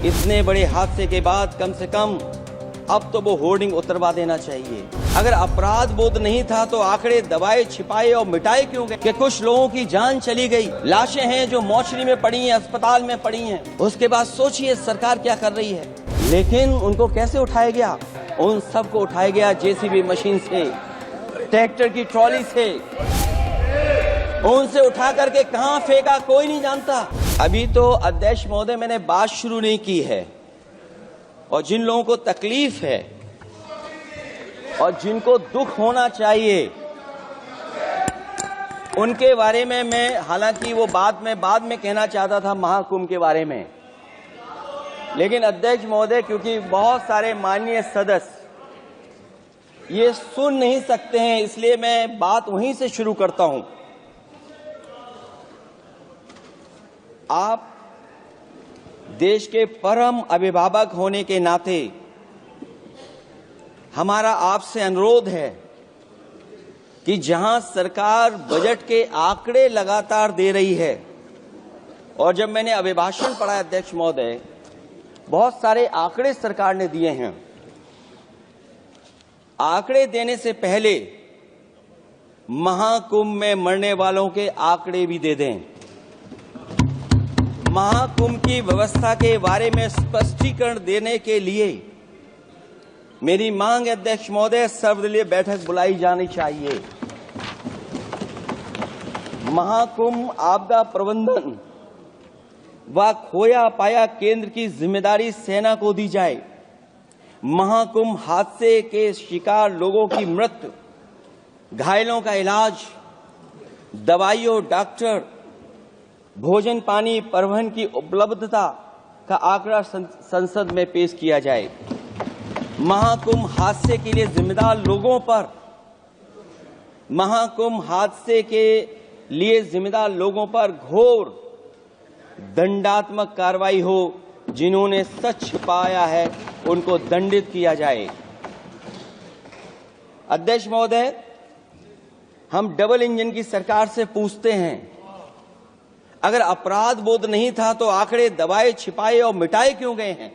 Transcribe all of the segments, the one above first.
इतने बड़े हादसे के बाद कम से कम अब तो वो होर्डिंग उतरवा देना चाहिए। अगर अपराध बोध नहीं था तो आंकड़े दबाए, छिपाए और मिटाए क्यों गए? कि कुछ लोगों की जान चली गई, लाशें हैं जो मोर्चरी में पड़ी हैं, अस्पताल में पड़ी हैं। उसके बाद सोचिए सरकार क्या कर रही है। लेकिन उनको कैसे उठाया गया? उन सबको उठाया गया जेसीबी मशीन से, ट्रैक्टर की ट्रॉली से। उनसे उठा करके कहां फेंका कोई नहीं जानता। अभी तो अध्यक्ष महोदय मैंने बात शुरू नहीं की है, और जिन लोगों को तकलीफ है और जिनको दुख होना चाहिए उनके बारे में मैं, हालांकि वो बाद में कहना चाहता था महाकुंभ के बारे में, लेकिन अध्यक्ष महोदय क्योंकि बहुत सारे माननीय सदस्य ये सुन नहीं सकते हैं, इसलिए मैं बात वहीं से शुरू करता हूं। आप देश के परम अभिभावक होने के नाते हमारा आपसे अनुरोध है कि जहां सरकार बजट के आंकड़े लगातार दे रही है, और जब मैंने अभिभाषण पढ़ा अध्यक्ष महोदय, बहुत सारे आंकड़े सरकार ने दिए हैं। आंकड़े देने से पहले महाकुंभ में मरने वालों के आंकड़े भी दे दें। महाकुंभ की व्यवस्था के बारे में स्पष्टीकरण देने के लिए मेरी मांग है अध्यक्ष महोदय, सर्वदलीय बैठक बुलाई जानी चाहिए। महाकुंभ आपदा प्रबंधन व खोया पाया केंद्र की जिम्मेदारी सेना को दी जाए। महाकुंभ हादसे के शिकार लोगों की मृत्यु, घायलों का इलाज, दवाइयों, डॉक्टर, भोजन पानी, परिवहन की उपलब्धता का आंकड़ा संसद में पेश किया जाए। महाकुंभ हादसे के लिए जिम्मेदार लोगों पर, महाकुंभ हादसे के लिए जिम्मेदार लोगों पर घोर दंडात्मक कार्रवाई हो। जिन्होंने सच छिपाया है उनको दंडित किया जाए। अध्यक्ष महोदय, हम डबल इंजन की सरकार से पूछते हैं, अगर अपराध बोध नहीं था तो आंकड़े दबाए, छिपाए और मिटाए क्यों गए हैं?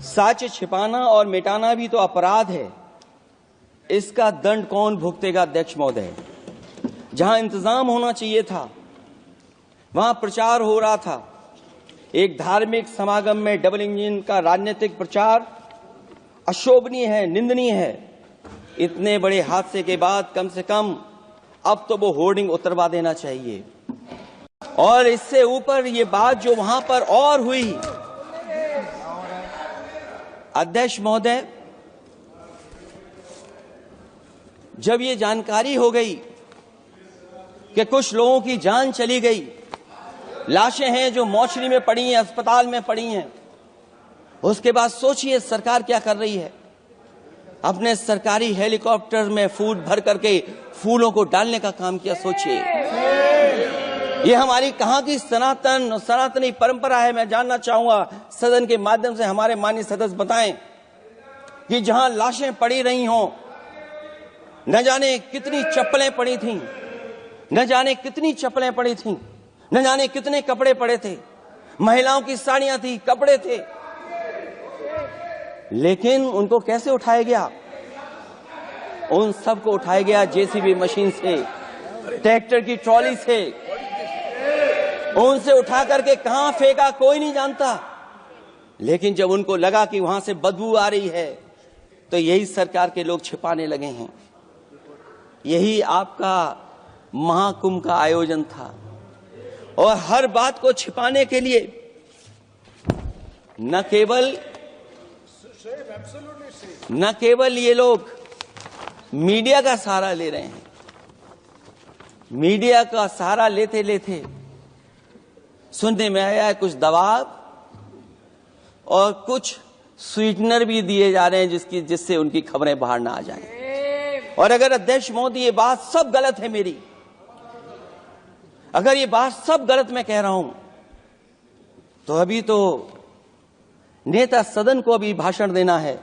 सच छिपाना और मिटाना भी तो अपराध है। इसका दंड कौन भुगतेगा अध्यक्ष महोदय? जहां इंतजाम होना चाहिए था वहां प्रचार हो रहा था। एक धार्मिक समागम में डबल इंजन का राजनीतिक प्रचार अशोभनीय है, निंदनीय है। इतने बड़े हादसे के बाद कम से कम अब तो वो होर्डिंग उतरवा देना चाहिए। और इससे ऊपर ये बात जो वहां पर और हुई, अध्यक्ष महोदय, जब ये जानकारी हो गई कि कुछ लोगों की जान चली गई, लाशें हैं जो मोर्चरी में पड़ी हैं, अस्पताल में पड़ी हैं, उसके बाद सोचिए सरकार क्या कर रही है। अपने सरकारी हेलीकॉप्टर में फूल भर करके फूलों को डालने का काम किया। सोचिए, ये हमारी कहां की सनातनी परंपरा है। मैं जानना चाहूंगा सदन के माध्यम से हमारे माननीय सदस्य बताएं कि जहां लाशें पड़ी रही हों, न जाने कितनी चप्पलें पड़ी थीं, न जाने कितनी चप्पलें पड़ी थीं, न जाने कितने कपड़े पड़े थे, महिलाओं की साड़ियां थी, कपड़े थे, लेकिन उनको कैसे उठाया गया? उन सबको उठाया गया जेसीबी मशीन से, ट्रैक्टर की ट्रॉली से। उनसे उठा करके कहां फेंका कोई नहीं जानता। लेकिन जब उनको लगा कि वहां से बदबू आ रही है तो यही सरकार के लोग छिपाने लगे हैं। यही आपका महाकुंभ का आयोजन था, और हर बात को छिपाने के लिए न केवल ये लोग मीडिया का सहारा ले रहे हैं, मीडिया का सहारा लेते लेते सुनने में आया है कुछ दबाव और कुछ स्वीटनर भी दिए जा रहे हैं जिससे उनकी खबरें बाहर ना आ जाएं। और अगर अध्यक्ष मोदी ये बात सब गलत है मेरी, अगर ये बात सब गलत मैं कह रहा हूं, तो अभी तो नेता सदन को अभी भाषण देना है।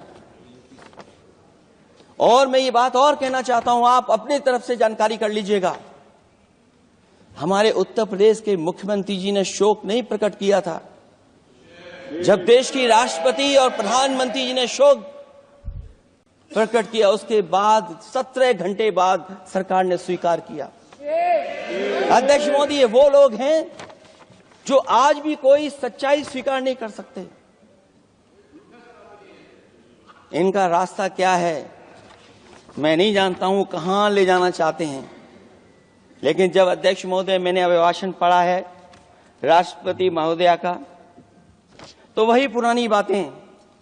और मैं ये बात और कहना चाहता हूं, आप अपने तरफ से जानकारी कर लीजिएगा। हमारे उत्तर प्रदेश के मुख्यमंत्री जी ने शोक नहीं प्रकट किया था। जब देश की राष्ट्रपति और प्रधानमंत्री जी ने शोक प्रकट किया, उसके बाद 17 घंटे बाद सरकार ने स्वीकार किया। अध्यक्ष मोदी, ये वो लोग हैं जो आज भी कोई सच्चाई स्वीकार नहीं कर सकते। इनका रास्ता क्या है मैं नहीं जानता हूं, कहां ले जाना चाहते हैं। लेकिन जब अध्यक्ष महोदय मैंने अभिभाषण पढ़ा है राष्ट्रपति महोदया का, तो वही पुरानी बातें